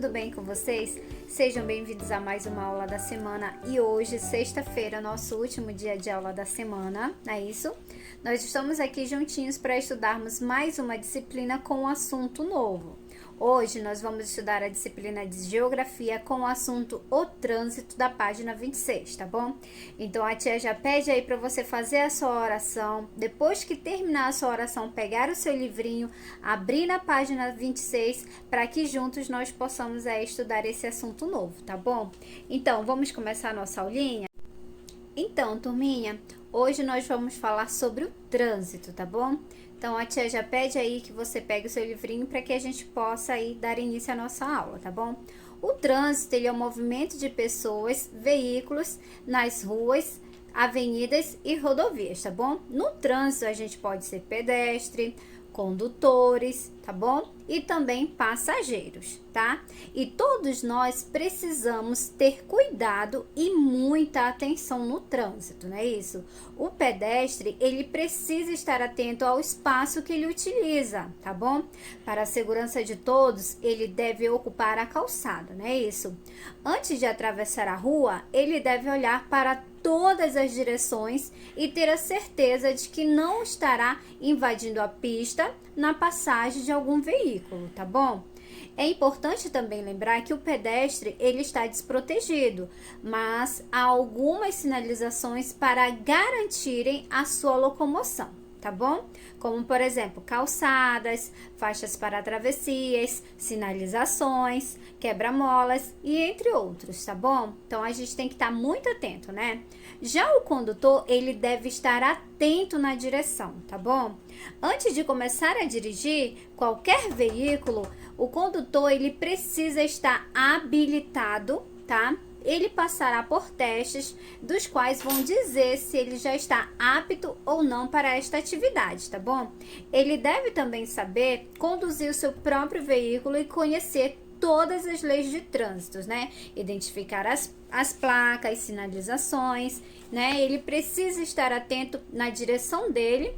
tudo bem com vocês? Sejam bem-vindos a mais uma aula da semana e hoje, sexta-feira, nosso último dia de aula da semana, não é isso? Nós estamos aqui juntinhos para estudarmos mais uma disciplina com um assunto novo. Hoje nós vamos estudar a disciplina de Geografia com o assunto O Trânsito da página 26, tá bom? Então a tia já pede aí para você fazer a sua oração. Depois que terminar a sua oração, pegar o seu livrinho, abrir na página 26 para que juntos nós possamos estudar esse assunto novo, tá bom? Então vamos começar a nossa aulinha? Então, turminha, hoje nós vamos falar sobre o trânsito, tá bom? Então, a tia já pede aí que você pegue o seu livrinho para que a gente possa aí dar início à nossa aula, tá bom? O trânsito, ele é o movimento de pessoas, veículos nas ruas, avenidas e rodovias, tá bom? No trânsito, a gente pode ser pedestre, condutores, tá bom? E também passageiros, tá? E todos nós precisamos ter cuidado e muita atenção no trânsito, não é isso? O pedestre, ele precisa estar atento ao espaço que ele utiliza, tá bom? Para a segurança de todos, ele deve ocupar a calçada, não é isso? Antes de atravessar a rua, ele deve olhar para todas as direções e ter a certeza de que não estará invadindo a pista na passagem de algum veículo, tá bom? É importante também lembrar que o pedestre ele está desprotegido, mas há algumas sinalizações para garantirem a sua locomoção, tá bom? Como, por exemplo, calçadas, faixas para travessias, sinalizações, quebra-molas e entre outros, tá bom? Então, a gente tem que estar muito atento, né? Já o condutor, ele deve estar atento na direção, tá bom? Antes de começar a dirigir qualquer veículo, o condutor, ele precisa estar habilitado, tá? Ele passará por testes, dos quais vão dizer se ele já está apto ou não para esta atividade, tá bom? Ele deve também saber conduzir o seu próprio veículo e conhecer todas as leis de trânsito, né? Identificar as placas, sinalizações, né? Ele precisa estar atento na direção dele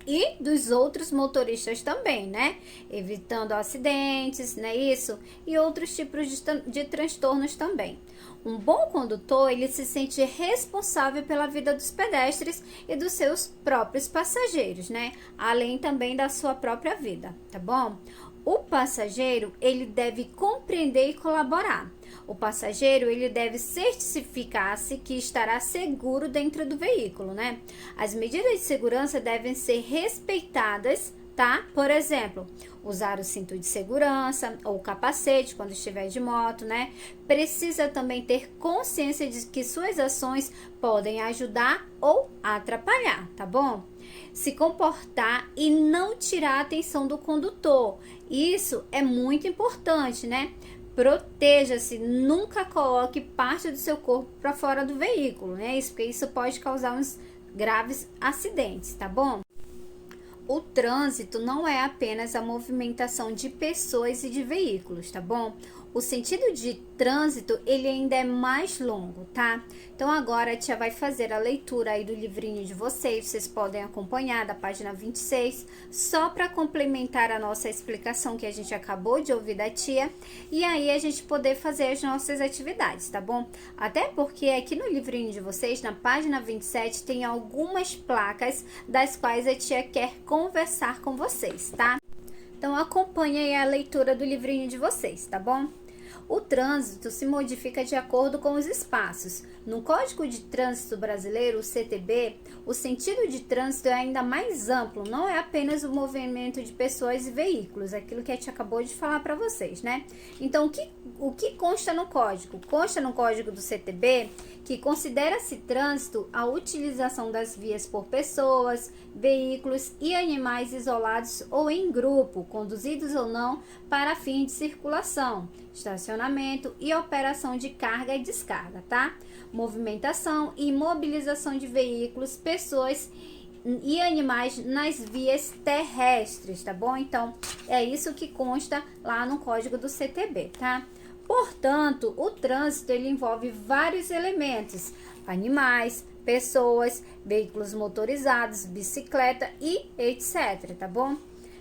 e dos outros motoristas também, né? Evitando acidentes, né? Isso, e outros tipos de transtornos também. Um bom condutor, ele se sente responsável pela vida dos pedestres e dos seus próprios passageiros, né? Além também da sua própria vida, tá bom? O passageiro, ele deve compreender e colaborar. O passageiro, ele deve certificar-se que estará seguro dentro do veículo, né? As medidas de segurança devem ser respeitadas, tá? Por exemplo, usar o cinto de segurança ou o capacete quando estiver de moto, né? Precisa também ter consciência de que suas ações podem ajudar ou atrapalhar, tá bom? Se comportar e não tirar a atenção do condutor. Isso é muito importante, né? Proteja-se, nunca coloque parte do seu corpo para fora do veículo, né? Isso, porque isso pode causar uns graves acidentes, tá bom? O trânsito não é apenas a movimentação de pessoas e de veículos, tá bom? O sentido de trânsito, ele ainda é mais longo, tá? Então, agora a tia vai fazer a leitura aí do livrinho de vocês podem acompanhar da página 26, só para complementar a nossa explicação que a gente acabou de ouvir da tia, e aí a gente poder fazer as nossas atividades, tá bom? Até porque aqui no livrinho de vocês, na página 27, tem algumas placas das quais a tia quer conversar com vocês, tá? Então, acompanhe aí a leitura do livrinho de vocês, tá bom? O trânsito se modifica de acordo com os espaços. No Código de Trânsito Brasileiro, o CTB, o sentido de trânsito é ainda mais amplo, não é apenas o movimento de pessoas e veículos, aquilo que a gente acabou de falar para vocês, né? Então, o que consta no código? Consta no código do CTB que considera-se trânsito a utilização das vias por pessoas, veículos e animais isolados ou em grupo, conduzidos ou não para fim de circulação, estacionamento e operação de carga e descarga, tá? Movimentação e mobilização de veículos, pessoas e animais nas vias terrestres, tá bom? Então, é isso que consta lá no código do CTB, tá? Portanto, o trânsito ele envolve vários elementos: animais, pessoas, veículos motorizados, bicicleta e etc, tá bom?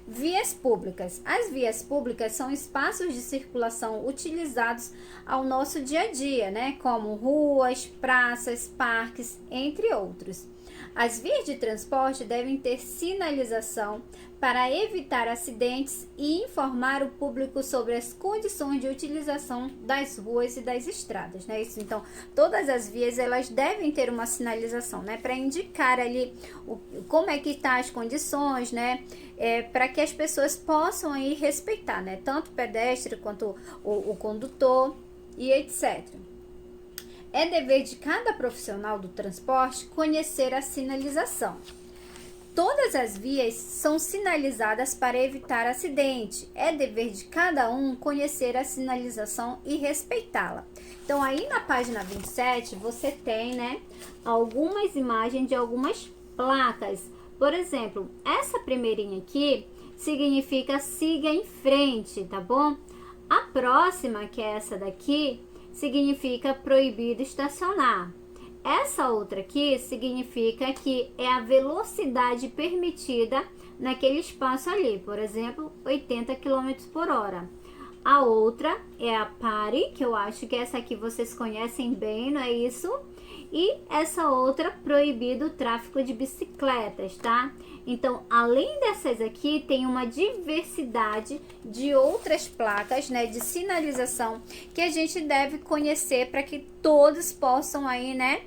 Vias públicas. As vias públicas são espaços de circulação utilizados ao nosso dia a dia, né? Como ruas, praças, parques, entre outros. As vias de transporte devem ter sinalização para evitar acidentes e informar o público sobre as condições de utilização das ruas e das estradas, né? Isso, então, todas as vias elas devem ter uma sinalização, né? Para indicar ali como é que está as condições, né? Para que as pessoas possam aí respeitar, né? Tanto o pedestre quanto o condutor e etc. É dever de cada profissional do transporte conhecer a sinalização. Todas as vias são sinalizadas para evitar acidente. É dever de cada um conhecer a sinalização e respeitá-la. Então, aí na página 27, você tem, né, algumas imagens de algumas placas. Por exemplo, essa primeirinha aqui significa siga em frente, tá bom? A próxima, que é essa daqui, significa proibido estacionar. Essa outra aqui significa que é a velocidade permitida naquele espaço ali, por exemplo, 80 km por hora. A outra é a pare, que eu acho que essa aqui vocês conhecem bem, não é isso? E essa outra, proibido o tráfego de bicicletas, tá? Então, além dessas aqui, tem uma diversidade de outras placas, né, de sinalização que a gente deve conhecer para que todos possam aí, né,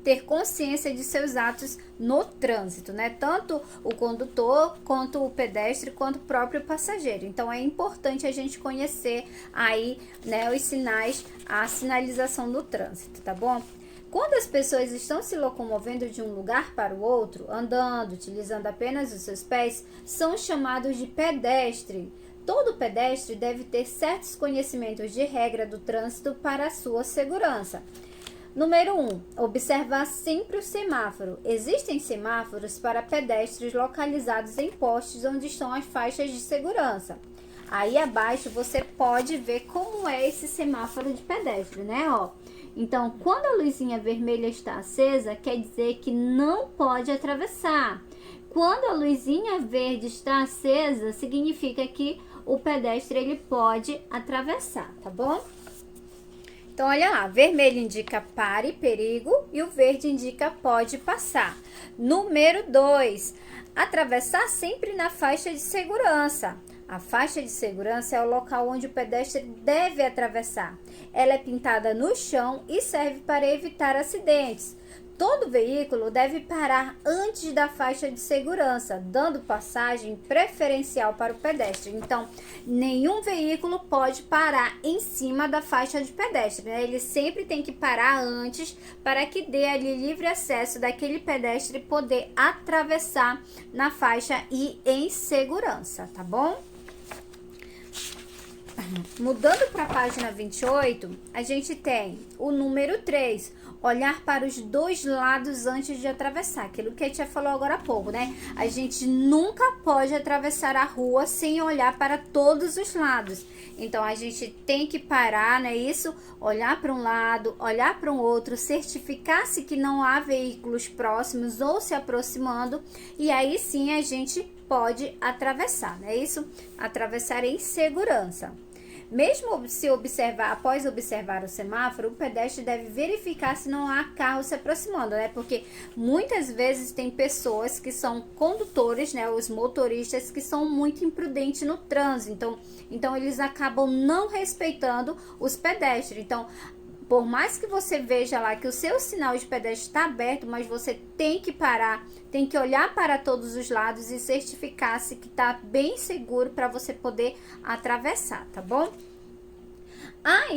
ter consciência de seus atos no trânsito, né? Tanto o condutor, quanto o pedestre, quanto o próprio passageiro. Então, é importante a gente conhecer aí, né, os sinais, a sinalização do trânsito, tá bom? Quando as pessoas estão se locomovendo de um lugar para o outro, andando, utilizando apenas os seus pés, são chamados de pedestre. Todo pedestre deve ter certos conhecimentos de regra do trânsito para a sua segurança. Número 1. Observar sempre o semáforo. Existem semáforos para pedestres localizados em postes onde estão as faixas de segurança. Aí abaixo você pode ver como é esse semáforo de pedestre, né? Ó. Então, quando a luzinha vermelha está acesa, quer dizer que não pode atravessar. Quando a luzinha verde está acesa, significa que o pedestre ele pode atravessar, tá bom? Então, olha lá, vermelho indica pare, perigo, e o verde indica pode passar. Número 2, atravessar sempre na faixa de segurança. A faixa de segurança é o local onde o pedestre deve atravessar. Ela é pintada no chão e serve para evitar acidentes. Todo veículo deve parar antes da faixa de segurança, dando passagem preferencial para o pedestre. Então, nenhum veículo pode parar em cima da faixa de pedestre, né? Ele sempre tem que parar antes para que dê ali livre acesso daquele pedestre poder atravessar na faixa e em segurança, tá bom? Mudando para a página 28, a gente tem o número 3, olhar para os dois lados antes de atravessar, aquilo que a tia falou agora há pouco, né? A gente nunca pode atravessar a rua sem olhar para todos os lados. Então, a gente tem que parar, né? Isso, olhar para um lado, olhar para um outro, certificar-se que não há veículos próximos ou se aproximando, e aí sim a gente pode atravessar, né? Isso, atravessar em segurança. Mesmo se observar, após observar o semáforo, o pedestre deve verificar se não há carro se aproximando, né? Porque muitas vezes tem pessoas que são condutores, né? Os motoristas que são muito imprudentes no trânsito. Então eles acabam não respeitando os pedestres. Então, por mais que você veja lá que o seu sinal de pedestre está aberto, mas você tem que parar, tem que olhar para todos os lados e certificar-se que está bem seguro para você poder atravessar, tá bom? Há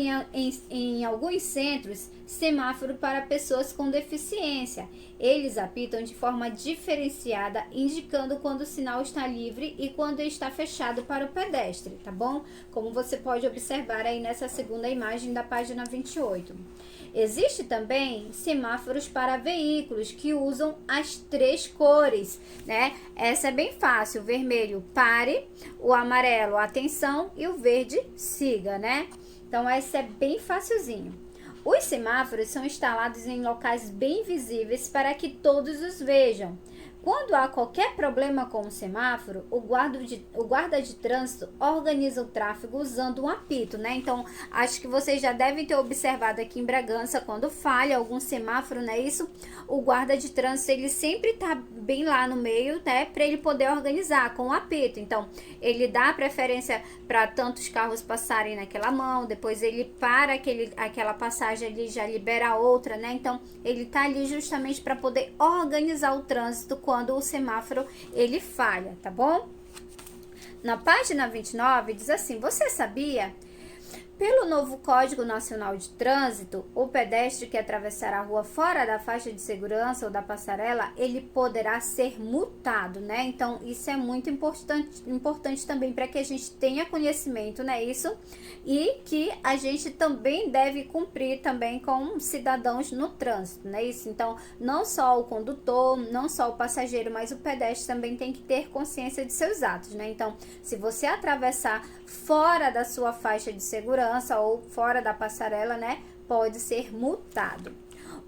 em alguns centros semáforo para pessoas com deficiência. Eles apitam de forma diferenciada, indicando quando o sinal está livre e quando está fechado para o pedestre, tá bom? Como você pode observar aí nessa segunda imagem da página 28. Existe também semáforos para veículos que usam as três cores, né? Essa é bem fácil, o vermelho pare, o amarelo atenção e o verde siga, né? Então, essa é bem facilzinho. Os semáforos são instalados em locais bem visíveis para que todos os vejam. Quando há qualquer problema com o semáforo, o guarda de trânsito organiza o tráfego usando um apito, né? Então, acho que vocês já devem ter observado aqui em Bragança, quando falha algum semáforo, não é isso? O guarda de trânsito, ele sempre tá bem lá no meio, né? Para ele poder organizar com o apito. Então, ele dá preferência para tantos carros passarem naquela mão, depois ele para aquela passagem ali, já libera outra, né? Então, ele tá ali justamente para poder organizar o trânsito quando o semáforo ele falha, tá bom? Na página 29 diz assim: você sabia? Pelo novo Código Nacional de Trânsito, o pedestre que atravessar a rua fora da faixa de segurança ou da passarela, ele poderá ser multado, né? Então, isso é muito importante também para que a gente tenha conhecimento, né? Isso, e que a gente também deve cumprir também com cidadãos no trânsito, né? Isso, então, não só o condutor, não só o passageiro, mas o pedestre também tem que ter consciência de seus atos, né? Então, se você atravessar fora da sua faixa de segurança ou fora da passarela, né, pode ser multado.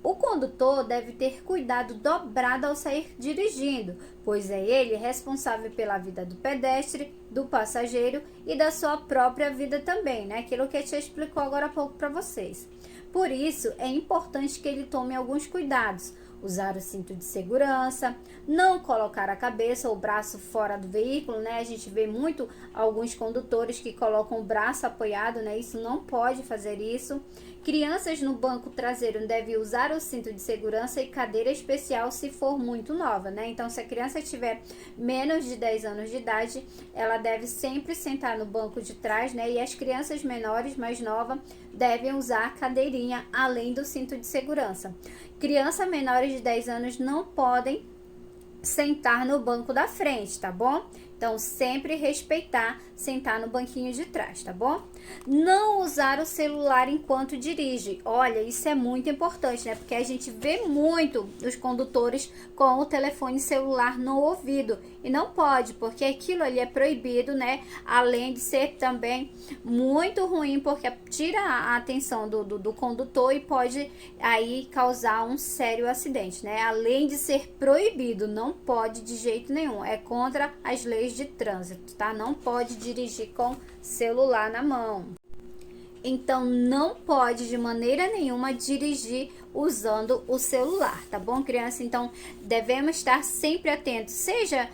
O condutor deve ter cuidado dobrado ao sair dirigindo, pois é ele responsável pela vida do pedestre, do passageiro e da sua própria vida também, né? Aquilo que a tia explicou agora há pouco para vocês. Por isso, é importante que ele tome alguns cuidados. Usar o cinto de segurança, não colocar a cabeça ou o braço fora do veículo, né? A gente vê muito alguns condutores que colocam o braço apoiado, né? Isso não pode fazer isso. Crianças no banco traseiro devem usar o cinto de segurança e cadeira especial se for muito nova, né? Então, se a criança tiver menos de 10 anos de idade, ela deve sempre sentar no banco de trás, né? E as crianças menores, mais novas, devem usar cadeirinha além do cinto de segurança. Crianças menores de 10 anos não podem sentar no banco da frente, tá bom? Então, sempre respeitar sentar no banquinho de trás, tá bom? Não usar o celular enquanto dirige. Olha, isso é muito importante, né? Porque a gente vê muito os condutores com o telefone celular no ouvido. E não pode, porque aquilo ali é proibido, né? Além de ser também muito ruim, porque tira a atenção do condutor e pode aí causar um sério acidente, né? Além de ser proibido, não pode de jeito nenhum. É contra as leis de trânsito, tá? Não pode dirigir com celular na mão. Então, não pode de maneira nenhuma dirigir usando o celular, tá bom, criança? Então, devemos estar sempre atentos, seja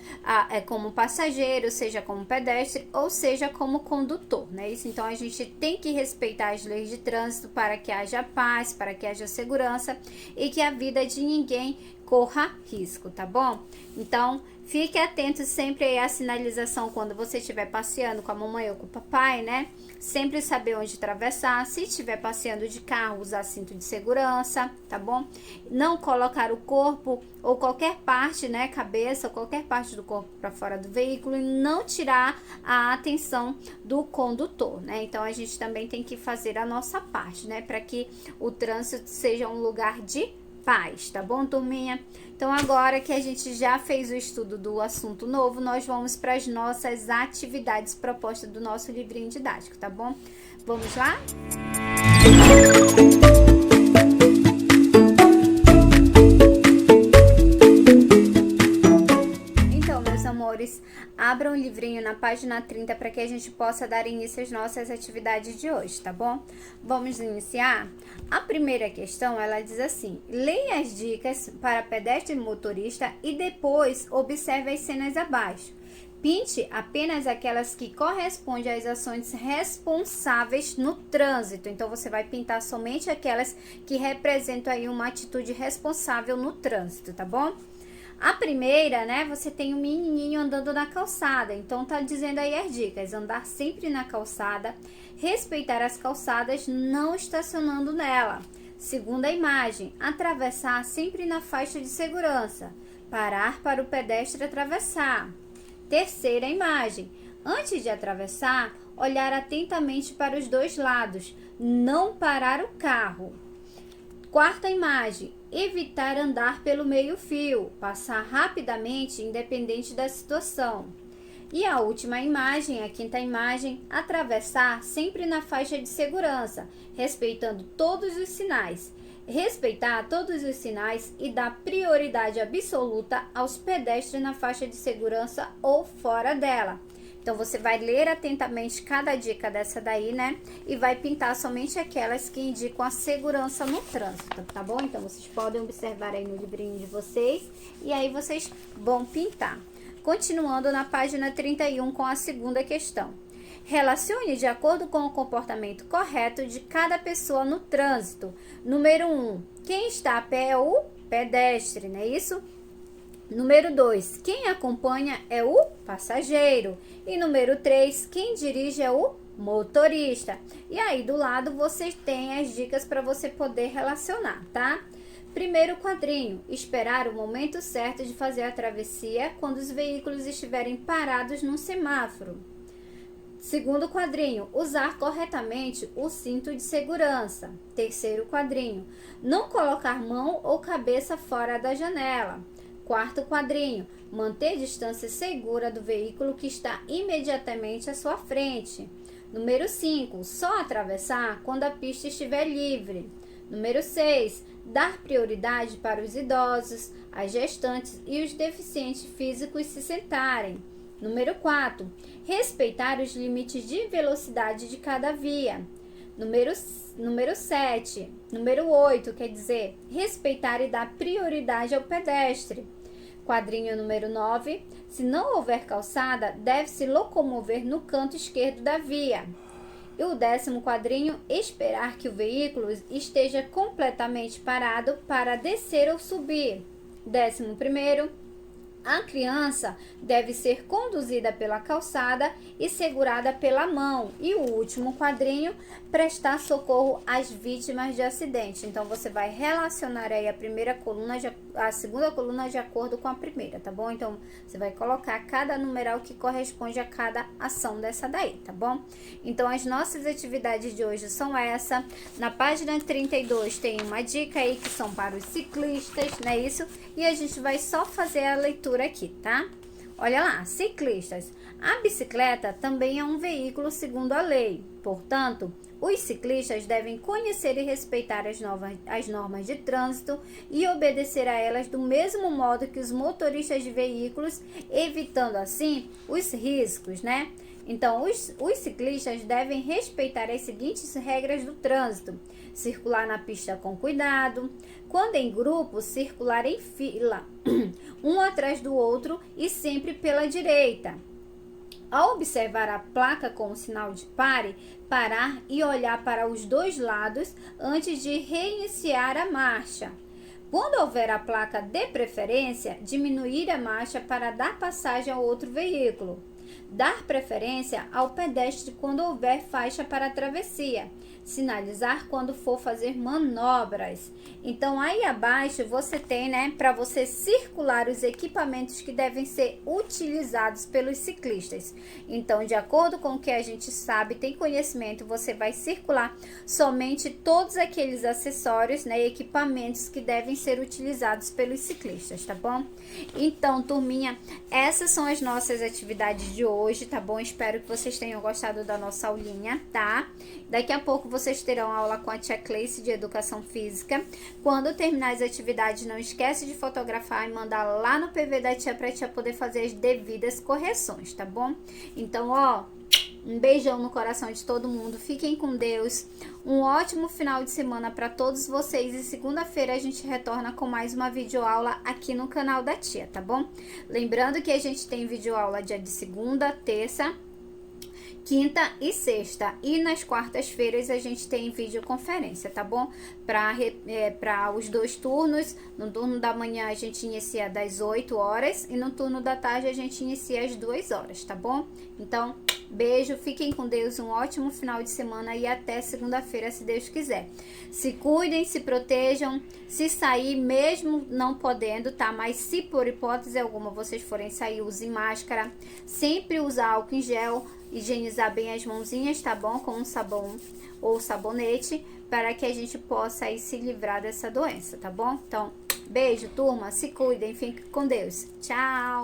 como passageiro, seja como pedestre, ou seja como condutor, né? Isso, então, a gente tem que respeitar as leis de trânsito para que haja paz, para que haja segurança e que a vida de ninguém corra risco, tá bom? Então, fique atento sempre aí à sinalização quando você estiver passeando com a mamãe ou com o papai, né? Sempre saber onde atravessar. Se estiver passeando de carro, usar cinto de segurança, tá bom? Não colocar o corpo ou qualquer parte, né, cabeça, qualquer parte do corpo para fora do veículo e não tirar a atenção do condutor, né? Então, a gente também tem que fazer a nossa parte, né, para que o trânsito seja um lugar de paz, tá bom, turminha? Então, agora que a gente já fez o estudo do assunto novo, nós vamos para as nossas atividades propostas do nosso livrinho didático, tá bom? Vamos lá? Então, meus amores, abram o livrinho na página 30 para que a gente possa dar início às nossas atividades de hoje, tá bom? Vamos iniciar? A primeira questão, ela diz assim: leia as dicas para pedestre e motorista e depois observe as cenas abaixo. Pinte apenas aquelas que correspondem às ações responsáveis no trânsito. Então, você vai pintar somente aquelas que representam aí uma atitude responsável no trânsito, tá bom? A primeira, né, você tem um menininho andando na calçada, então tá dizendo aí as dicas: andar sempre na calçada, respeitar as calçadas, não estacionando nela. Segunda imagem, atravessar sempre na faixa de segurança, parar para o pedestre atravessar. Terceira imagem, antes de atravessar, olhar atentamente para os dois lados, não parar o carro. Quarta imagem, evitar andar pelo meio-fio, passar rapidamente, independente da situação. E a última imagem, a quinta imagem, atravessar sempre na faixa de segurança, respeitando todos os sinais. Respeitar todos os sinais e dar prioridade absoluta aos pedestres na faixa de segurança ou fora dela. Então, você vai ler atentamente cada dica dessa daí, né? E vai pintar somente aquelas que indicam a segurança no trânsito, tá bom? Então, vocês podem observar aí no livrinho de vocês e aí vocês vão pintar. Continuando na página 31 com a segunda questão. Relacione de acordo com o comportamento correto de cada pessoa no trânsito. Número 1. Quem está a pé é o pedestre, não é isso? Número 2, quem acompanha é o passageiro. E número 3, quem dirige é o motorista. E aí do lado você tem as dicas para você poder relacionar, tá? Primeiro quadrinho, esperar o momento certo de fazer a travessia quando os veículos estiverem parados no semáforo. Segundo quadrinho, usar corretamente o cinto de segurança. Terceiro quadrinho, não colocar mão ou cabeça fora da janela. Quarto quadrinho, manter distância segura do veículo que está imediatamente à sua frente. Número 5, só atravessar quando a pista estiver livre. Número 6, dar prioridade para os idosos, as gestantes e os deficientes físicos se sentarem. Número 4, respeitar os limites de velocidade de cada via. Número 7, número 8, quer dizer, respeitar e dar prioridade ao pedestre. Quadrinho número 9, se não houver calçada, deve-se locomover no canto esquerdo da via. E o 10º quadrinho, esperar que o veículo esteja completamente parado para descer ou subir. 11º, a criança deve ser conduzida pela calçada e segurada pela mão. E o último quadrinho, prestar socorro às vítimas de acidente. Então, você vai relacionar aí a segunda coluna de acordo com a primeira, tá bom? Então, você vai colocar cada numeral que corresponde a cada ação dessa daí, tá bom? Então, as nossas atividades de hoje são essa. Na página 32 tem uma dica aí que são para os ciclistas, não é isso? E a gente vai só fazer a leitura aqui, tá? Olha lá, ciclistas. A bicicleta também é um veículo segundo a lei. Portanto, os ciclistas devem conhecer e respeitar as normas de trânsito e obedecer a elas do mesmo modo que os motoristas de veículos, evitando assim os riscos, né? Então, os ciclistas devem respeitar as seguintes regras do trânsito: circular na pista com cuidado, quando em grupo, circular em fila, um atrás do outro e sempre pela direita. Ao observar a placa com o sinal de pare, parar e olhar para os dois lados antes de reiniciar a marcha. Quando houver a placa de preferência, diminuir a marcha para dar passagem ao outro veículo. Dar preferência ao pedestre quando houver faixa para a travessia. Sinalizar quando for fazer manobras. Então, aí abaixo você tem, né, para você circular os equipamentos que devem ser utilizados pelos ciclistas. Então, de acordo com o que a gente sabe, tem conhecimento, você vai circular somente todos aqueles acessórios, né, equipamentos que devem ser utilizados pelos ciclistas, tá bom? Então, turminha, essas são as nossas atividades de hoje, tá bom? Espero que vocês tenham gostado da nossa aulinha, tá? Daqui a pouco vocês terão aula com a tia Cleice de Educação Física. Quando terminar as atividades, não esquece de fotografar e mandar lá no PV da tia pra tia poder fazer as devidas correções, tá bom? Então, ó, um beijão no coração de todo mundo. Fiquem com Deus. Um ótimo final de semana para todos vocês. E segunda-feira a gente retorna com mais uma videoaula aqui no canal da tia, tá bom? Lembrando que a gente tem videoaula dia de segunda, terça, quinta e sexta. E nas quartas-feiras a gente tem videoconferência, tá bom? Para os dois turnos. No turno da manhã a gente inicia das 8 horas e no turno da tarde a gente inicia às 2 horas, tá bom? Então, beijo, fiquem com Deus, um ótimo final de semana e até segunda-feira, se Deus quiser. Se cuidem, se protejam, se sair mesmo não podendo, tá? Mas se por hipótese alguma vocês forem sair, use máscara, sempre usar álcool em gel, higienizar bem as mãozinhas, tá bom? Com um sabão ou sabonete, para que a gente possa aí se livrar dessa doença, tá bom? Então, beijo, turma, se cuidem, fiquem com Deus. Tchau!